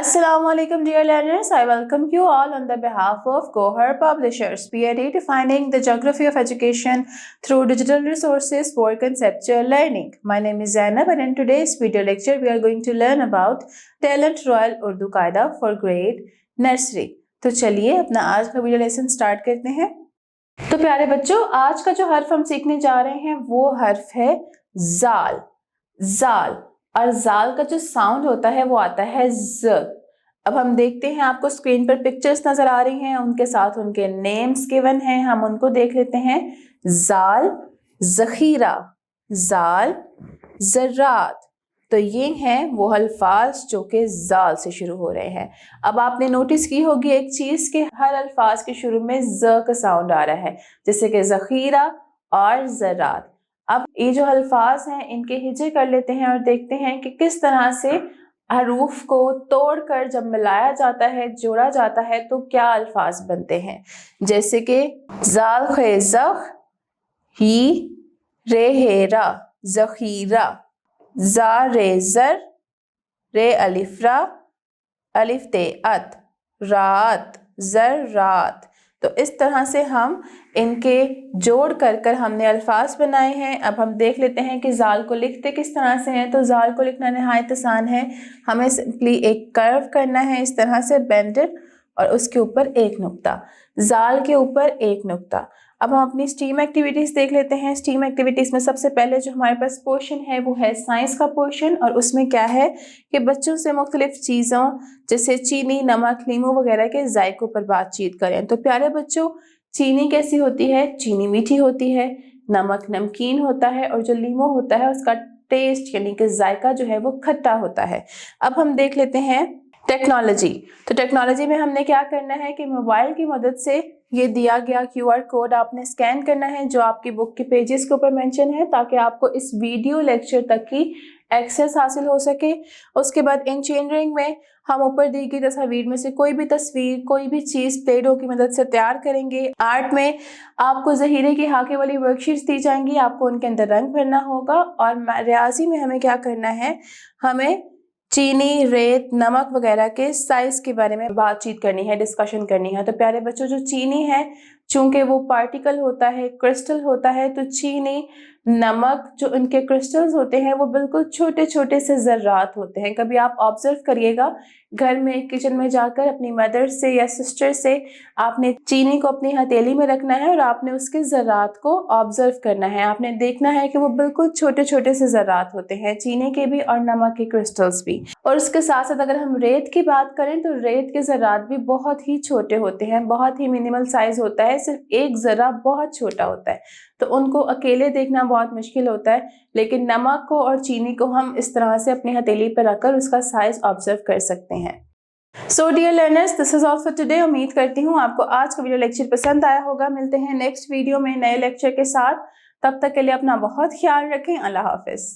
Assalamu alaikum dear learners, I welcome you all on the behalf of Gohar Publishers. We are redefining the geography of education through digital resources for conceptual learning. My name is Zainab and in today's video lecture we are going to learn about Talent Royal Urdu Qaida for grade nursery. तो चलिए अपना आज का video lesson start करते हैं। तो प्यारे बच्चों, आज का जो हर्फ हम सीखने जा रहे हैं वो हर्फ है जाल। जाल और जाल का जो साउंड होता है वो आता है ज। अब हम देखते हैं, आपको स्क्रीन पर पिक्चर्स नजर आ रही हैं, उनके साथ उनके नेम्स गिवन हैं, हम उनको देख लेते हैं। जाल, जखीरा, जाल, ज़रात, तो ये हैं वो अल्फाज जो कि जाल से शुरू हो रहे हैं। अब आपने नोटिस की होगी एक चीज कि हर अल्फाज के शुरू में ज का साउंड आ रहा है, जैसे कि जखीरा और ज़रात। अब ये जो अल्फाज हैं इनके हिजे कर लेते हैं और देखते हैं कि किस तरह से हरूफ को तोड़कर जब मिलाया जाता है, जोड़ा जाता है, तो क्या अल्फाज बनते हैं। जैसे कि जाल खे ज़ख, ही रे हेरा, जखीरा, जा रे ज़र, रे अलिफ्रा, अलिफ ते अत, रात, ज़र रात। तो इस तरह से हम इनके जोड़ कर हमने अल्फाज बनाए हैं। अब हम देख लेते हैं कि जाल को लिखते किस तरह से हैं। तो जाल को लिखना नहायत आसान है, हमें सिंपली एक कर्व करना है इस तरह से बेंडेड और उसके ऊपर एक नुक्ता, जाल के ऊपर एक नुक्ता। अब हम अपनी स्टीम एक्टिविटीज़ देख लेते हैं। स्टीम एक्टिविटीज़ में सबसे पहले जो हमारे पास पोर्शन है वो है साइंस का पोर्शन, और उसमें क्या है कि बच्चों से मुख्तलिफ चीज़ों जैसे चीनी, नमक, लीमू वगैरह के जायकों पर बातचीत करें। तो प्यारे बच्चों, चीनी कैसी होती है? चीनी मीठी होती है, नमक नमकीन होता है, और जो लीमू होता है उसका टेस्ट यानी कि जायका जो है वो खट्टा होता है। अब हम देख लेते हैं टेक्नोलॉजी। तो टेक्नोलॉजी में हमने क्या करना है कि मोबाइल की मदद से ये दिया गया QR कोड आपने स्कैन करना है जो आपकी बुक के पेजेस के ऊपर मेंशन है, ताकि आपको इस वीडियो लेक्चर तक की एक्सेस हासिल हो सके। उसके बाद इंजीनियरिंग में हम ऊपर दी गई तस्वीर में से कोई भी तस्वीर, कोई भी चीज़ प्ले डो की मदद से तैयार करेंगे। आर्ट में आपको ज़हीरे की हाके वाली वर्कशीट्स दी जाएंगी, आपको उनके अंदर रंग भरना होगा। और रियाजी में हमें क्या करना है, हमें चीनी, रेत, नमक वगैरह के साइज के बारे में बातचीत करनी है, डिस्कशन करनी है। तो प्यारे बच्चों, जो चीनी है चूंकि वो पार्टिकल होता है, क्रिस्टल होता है, तो चीनी, नमक जो उनके क्रिस्टल्स होते हैं वो बिल्कुल छोटे छोटे से ज़र्रात होते हैं। कभी आप ऑब्जर्व करिएगा घर में, किचन में जाकर अपनी मदर से या सिस्टर से आपने चीनी को अपनी हथेली में रखना है और आपने उसके ज़र्रात को ऑब्जर्व करना है। आपने देखना है कि वो बिल्कुल छोटे छोटे से ज़र्रात होते हैं, चीनी के भी और नमक के क्रिस्टल्स भी। और उसके साथ साथ अगर हम रेत की बात करें तो रेत के ज़र्रात भी बहुत ही छोटे होते हैं, बहुत ही मिनिमल साइज होता है, सिर्फ एक ज़र्रा बहुत छोटा होता है, तो उनको अकेले देखना बहुत मुश्किल होता है। लेकिन नमक को और चीनी को हम इस तरह से अपनी हथेली पर रखकर उसका साइज ऑब्जर्व कर सकते हैं। So dear learners, this is all for today. उम्मीद करती हूँ आपको आज का वीडियो लेक्चर पसंद आया होगा। मिलते हैं नेक्स्ट वीडियो में नए लेक्चर के साथ, तब तक के लिए अपना बहुत ख्याल रखें। अल्लाह हाफिज।